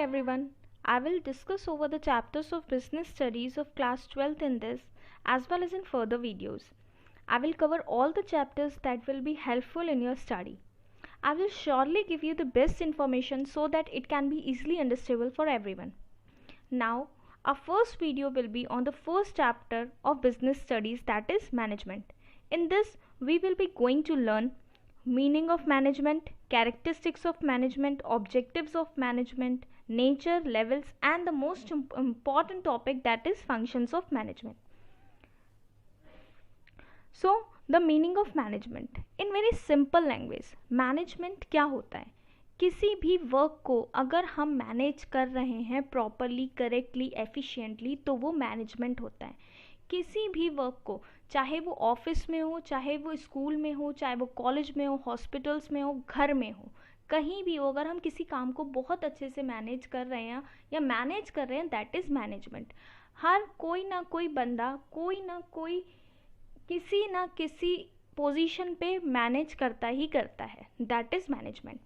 everyone. I will discuss over the chapters of business studies of class 12th in this as well as in further videos. I will cover all the chapters that will be helpful in your study. I will surely give you the best information so that it can be easily understandable for everyone. Now, our first video will be on the first chapter of business studies, that is management. In this, we will be going to learn meaning of management, characteristics of management, objectives of management, nature, levels, and the most important topic, that is functions of management. So, the meaning of management in very simple language, management क्या होता है? किसी भी work को अगर हम manage कर रहे हैं प्रॉपरली, करेक्टली, एफिशिएंटली, तो वो मैनेजमेंट होता है. किसी भी वर्क को, चाहे वो ऑफिस में हो, चाहे वो स्कूल में हो, चाहे वो कॉलेज में हो, हॉस्पिटल्स में हो, घर में हो, कहीं भी हो, अगर हम किसी काम को बहुत अच्छे से मैनेज कर रहे हैं या मैनेज कर रहे हैं, दैट इज़ मैनेजमेंट. हर कोई ना कोई बंदा, कोई ना कोई किसी ना किसी पोजीशन पे मैनेज करता ही करता है, दैट इज़ मैनेजमेंट.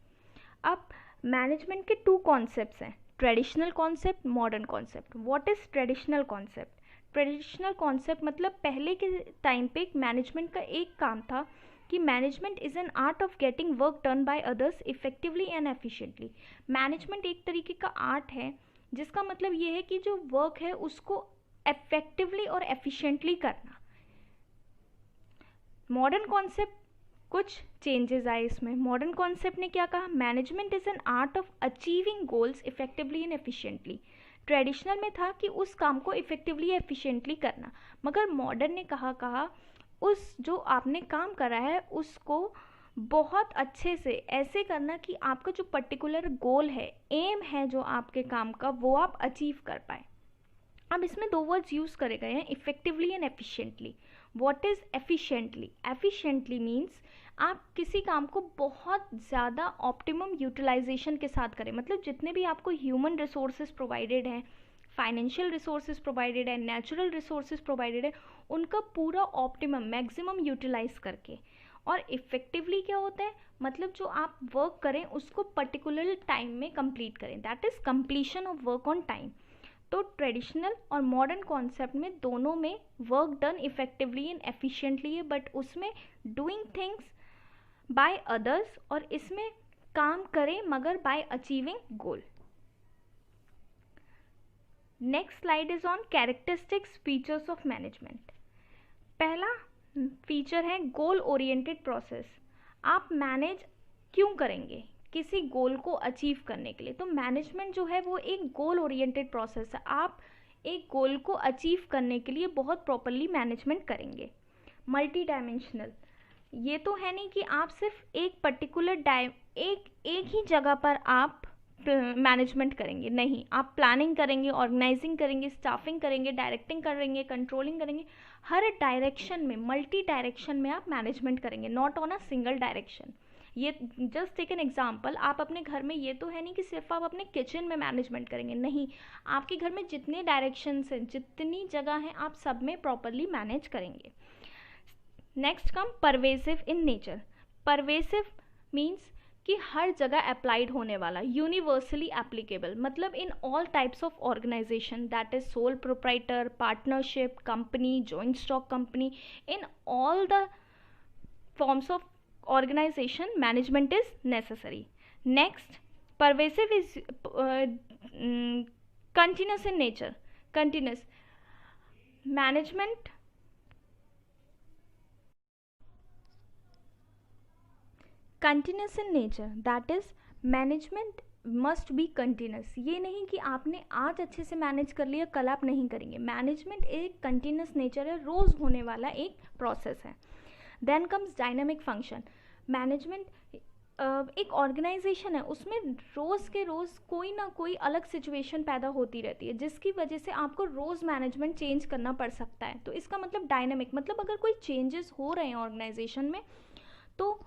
अब मैनेजमेंट के टू कॉन्सेप्ट्स हैं, traditional concept, modern concept. What is traditional concept? Traditional concept मतलब पहले के टाइम पे मैनेजमेंट का एक काम था कि management is an art of getting work done by others effectively and efficiently. Management एक तरीके का आर्ट है जिसका मतलब ये है कि जो वर्क है उसको इफेक्टिवली और एफिशिएंटली करना. मॉडर्न कॉन्सेप्ट कुछ चेंजेस आए इसमें. मॉडर्न कॉन्सेप्ट ने क्या कहा? Management is an art of achieving goals effectively and efficiently. Traditional में था कि उस काम को इफेक्टिवली एफिशिएंटली करना, मगर मॉडर्न ने कहा उस जो आपने काम करा है उसको बहुत अच्छे से ऐसे करना कि आपका जो पर्टिकुलर गोल है, एम है जो आपके काम का, वो आप अचीव कर पाए. अब इसमें दो वर्ड्स यूज़ करे गए हैं, effectively and efficiently. What is efficiently? Efficiently means आप किसी काम को बहुत ज़्यादा ऑप्टिमम यूटिलाइजेशन के साथ करें. मतलब जितने भी आपको ह्यूमन रिसोर्सेज प्रोवाइडेड हैं, फाइनेंशियल रिसोर्सेज प्रोवाइडेड है, नेचुरल रिसोर्सेज प्रोवाइडेड है, उनका पूरा ऑप्टिमम मैक्सिमम यूटिलाइज करके. और इफ़ेक्टिवली क्या होता है? मतलब जो आप वर्क करें उसको पर्टिकुलर टाइम में कंप्लीट करें, that is completion of work on time. तो ट्रेडिशनल और मॉडर्न कॉन्सेप्ट में दोनों में work done effectively and efficiently है, बट उसमें डूइंग थिंग्स बाय अदर्स और इसमें काम करें मगर bye achieving goal. Next slide is on characteristics features of management. पहला फीचर है गोल ओरिएंटेड प्रोसेस. आप मैनेज क्यों करेंगे? किसी गोल को अचीव करने के लिए. तो मैनेजमेंट जो है वो एक गोल ओरिएंटेड प्रोसेस है. आप एक गोल को अचीव करने के लिए बहुत प्रॉपरली मैनेजमेंट करेंगे. मल्टी डायमेंशनल, ये तो है नहीं कि आप सिर्फ एक पर्टिकुलर एक ही जगह पर आप मैनेजमेंट करेंगे. नहीं, आप प्लानिंग करेंगे, ऑर्गेनाइजिंग करेंगे, स्टाफिंग करेंगे, डायरेक्टिंग करेंगे, कंट्रोलिंग करेंगे. हर डायरेक्शन में, मल्टी डायरेक्शन में आप मैनेजमेंट करेंगे, not on a single direction. ये जस्ट टेक एन एग्जाम्पल. आप अपने घर में, ये तो है नहीं कि सिर्फ आप अपने किचन में मैनेजमेंट करेंगे. नहीं, आपके घर में जितने डायरेक्शंस हैं, जितनी जगह हैं, आप सब में प्रॉपरली मैनेज करेंगे. Next come pervasive in nature. Pervasive means कि हर जगह अप्लाइड होने वाला, यूनिवर्सली एप्लीकेबल. मतलब in all types of organisation, that is sole proprietor, partnership, company, joint stock company, in all the forms of organization management is necessary. Next, pervasive is continuous in nature. Continuous management continuous in nature, that is management must be continuous. ये नहीं कि आपने आज अच्छे से manage कर लिया, कल आप नहीं करेंगे. मैनेजमेंट एक कंटिन्यूस नेचर है, रोज़ होने वाला एक प्रोसेस है. Then comes dynamic function. Management एक ऑर्गेनाइजेशन है, उसमें रोज़ के रोज़ कोई ना कोई अलग सिचुएशन पैदा होती रहती है जिसकी वजह से आपको रोज़ मैनेजमेंट चेंज करना पड़ सकता है. तो इसका मतलब डायनामिक, मतलब अगर कोई चेंजेस हो रहे हैं ऑर्गेनाइजेशन में तो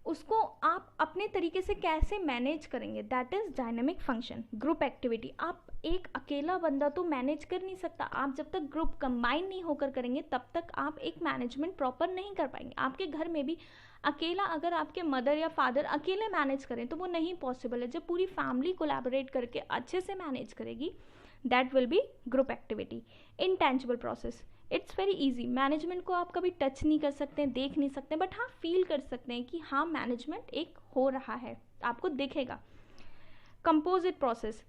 उसको आप अपने तरीके से कैसे मैनेज करेंगे, that is dynamic function. Group activity, आप एक अकेला बंदा तो मैनेज कर नहीं सकता, आप जब तक ग्रुप कंबाइन नहीं होकर करेंगे तब तक आप एक मैनेजमेंट प्रॉपर नहीं कर पाएंगे। आपके घर में भी अकेला अगर आपके मदर या फादर अकेले मैनेज करें तो वो नहीं पॉसिबल है। जब पूरी फैमिली कोलैबोरेट करके अच्छे से मैनेज करेगी, that will be group activity. Intangible process, it's very easy. Management को आप कभी टच नहीं कर सकते हैं, देख नहीं सकते, बट हाँ फील कर सकते हैं कि हाँ मैनेजमेंट एक हो रहा है, आपको दिखेगा। Composite process,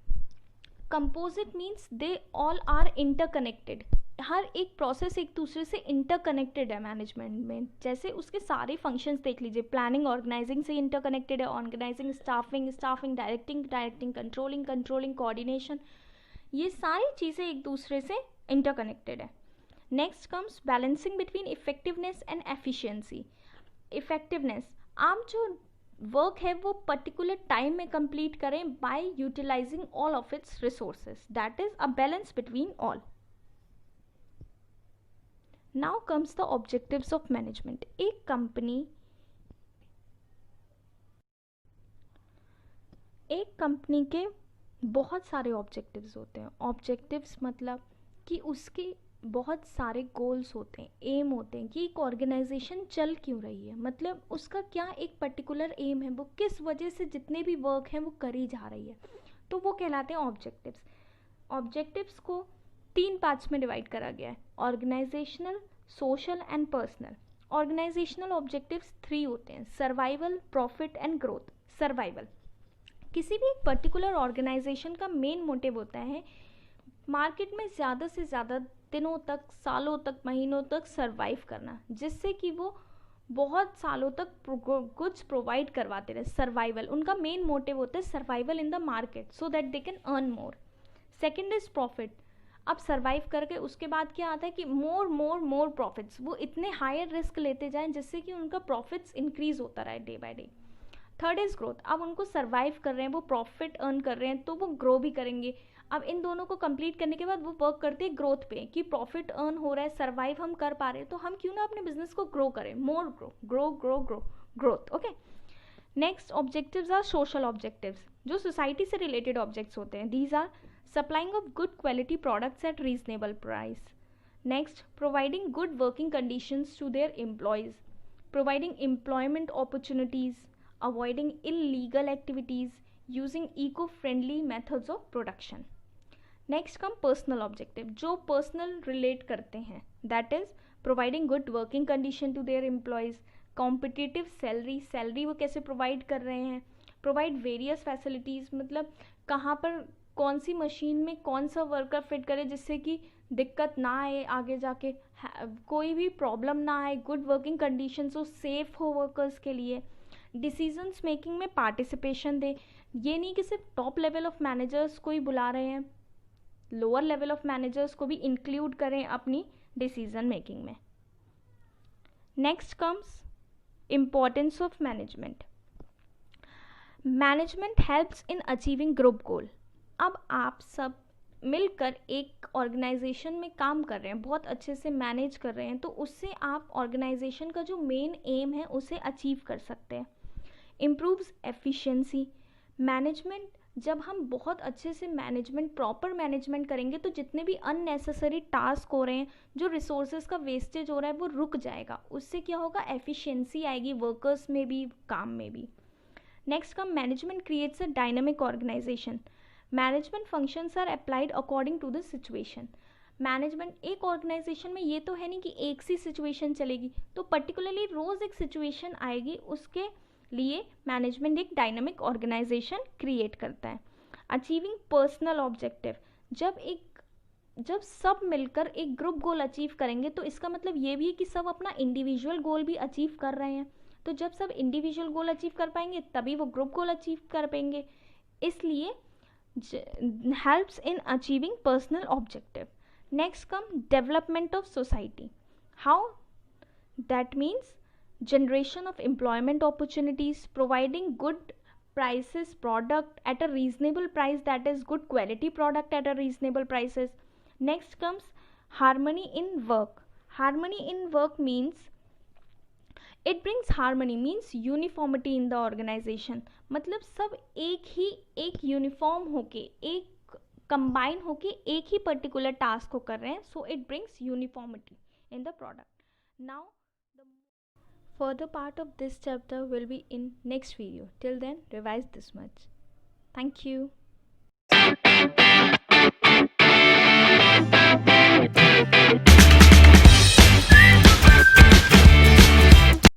composite means they all are interconnected. हर एक प्रोसेस एक दूसरे से इंटरकनेक्टेड है मैनेजमेंट में। जैसे उसके सारे फंक्शंस देख लीजिए, प्लानिंग ऑर्गेनाइजिंग से इंटरकनेक्टेड है, organising staffing directing controlling coordination, ये सारी चीज़ें एक दूसरे से इंटरकनेक्टेड है। Next comes balancing between effectiveness and efficiency. Effectiveness, आप जो वर्क है वो पर्टिकुलर टाइम में कंप्लीट करें by utilising all of its resources, that is a balance between all. Now comes the objectives of management. एक company के बहुत सारे ऑब्जेक्टिव्स होते हैं। ऑब्जेक्टिव्स मतलब कि उसके बहुत सारे गोल्स होते हैं, एम होते हैं कि एक ऑर्गेनाइजेशन चल क्यों रही है, मतलब उसका क्या एक पर्टिकुलर एम है, वो किस वजह से जितने भी वर्क हैं वो करी जा रही है, तो वो कहलाते हैं ऑब्जेक्टिव्स। ऑब्जेक्टिव्स को 3 पार्ट्स में डिवाइड करा गया है, organisational, social and personal. Organisational objectives 3 होते हैं, survival, profit and growth. Survival, किसी भी एक पर्टिकुलर ऑर्गेनाइजेशन का मेन मोटिव होता है मार्केट में ज़्यादा से ज़्यादा दिनों तक, सालों तक, महीनों तक सर्वाइव करना, जिससे कि वो बहुत सालों तक गुड्स प्रोवाइड करवाते रहे। सर्वाइवल, उनका मेन मोटिव होता है survival in the market so that they can earn more. Second is profit, अब सर्वाइव करके उसके बाद क्या आता है कि मोर प्रॉफिट्स, वो इतने हायर रिस्क लेते जाएं जिससे कि उनका प्रॉफिट्स इंक्रीज होता रहे day by day. Third is growth, अब उनको सर्वाइव कर रहे हैं, वो प्रॉफिट अर्न कर रहे हैं तो वो ग्रो भी करेंगे। अब इन दोनों को कंप्लीट करने के बाद वो वर्क करते हैं ग्रोथ पे, कि प्रॉफिट अर्न हो रहा है, सर्वाइव हम कर पा रहे हैं, तो हम क्यों ना अपने बिजनेस को ग्रो करें, more growth. Okay, next objectives are social objectives, जो सोसाइटी से रिलेटेड ऑब्जेक्ट्स होते हैं। These are supplying of good quality products at reasonable price. Next, providing good working conditions to their employees, providing employment opportunities, avoiding illegal activities, using eco-friendly methods of production. Next come personal objective, जो personal relate करते हैं, that is providing good working condition to their employees, competitive salary वो कैसे provide कर रहे हैं, provide various facilities, मतलब कहाँ पर कौन सी मशीन में कौन सा वर्कर फिट करे जिससे कि दिक्कत ना आए, आगे जाके कोई भी प्रॉब्लम ना आए, गुड वर्किंग कंडीशंस हो, सेफ हो वर्कर्स के लिए। डिसीजंस मेकिंग में पार्टिसिपेशन दे, ये नहीं कि सिर्फ टॉप लेवल ऑफ मैनेजर्स को ही बुला रहे हैं, लोअर लेवल ऑफ मैनेजर्स को भी इंक्लूड करें अपनी डिसीजन मेकिंग में। Next comes importance of management. Management helps in achieving group गोल। अब आप सब मिलकर एक ऑर्गेनाइजेशन में काम कर रहे हैं, बहुत अच्छे से मैनेज कर रहे हैं, तो उससे आप ऑर्गेनाइजेशन का जो मेन एम है उसे अचीव कर सकते हैं। इम्प्रूव्स एफिशिएंसी, मैनेजमेंट जब हम बहुत अच्छे से मैनेजमेंट, प्रॉपर मैनेजमेंट करेंगे तो जितने भी अननेसेसरी टास्क हो रहे हैं, जो रिसोर्सेज का वेस्टेज हो रहा है वो रुक जाएगा, उससे क्या होगा, एफिशिएंसी आएगी वर्कर्स में भी, काम में भी। Next come management creates a dynamic organisation. Management functions are applied according to the situation. Management एक ऑर्गेनाइजेशन में ये तो है नहीं कि एक सी सिचुएशन चलेगी, तो पर्टिकुलरली रोज़ एक सिचुएशन आएगी, उसके लिए मैनेजमेंट एक डायनामिक ऑर्गेनाइजेशन क्रिएट करता है। अचीविंग पर्सनल ऑब्जेक्टिव, जब सब मिलकर एक ग्रुप गोल अचीव करेंगे तो इसका मतलब ये भी है कि सब अपना इंडिविजुअल गोल भी अचीव कर रहे हैं, तो जब सब इंडिविजुअल गोल अचीव कर पाएंगे तभी वो ग्रुप गोल अचीव कर पाएंगे, इसलिए helps in achieving personal objective. Next come development of society. How? That means generation of employment opportunities, providing good prices product at a reasonable price, that is good quality product at a reasonable prices. Next comes harmony in work. Harmony in work means it brings harmony means uniformity in the organisation, मतलब सब एक uniform होके, एक combine होके एक ही particular task को कर रहे हैं. So it brings uniformity in the product. Now the further part of this chapter will be in next video. Till then, revise this much. Thank you.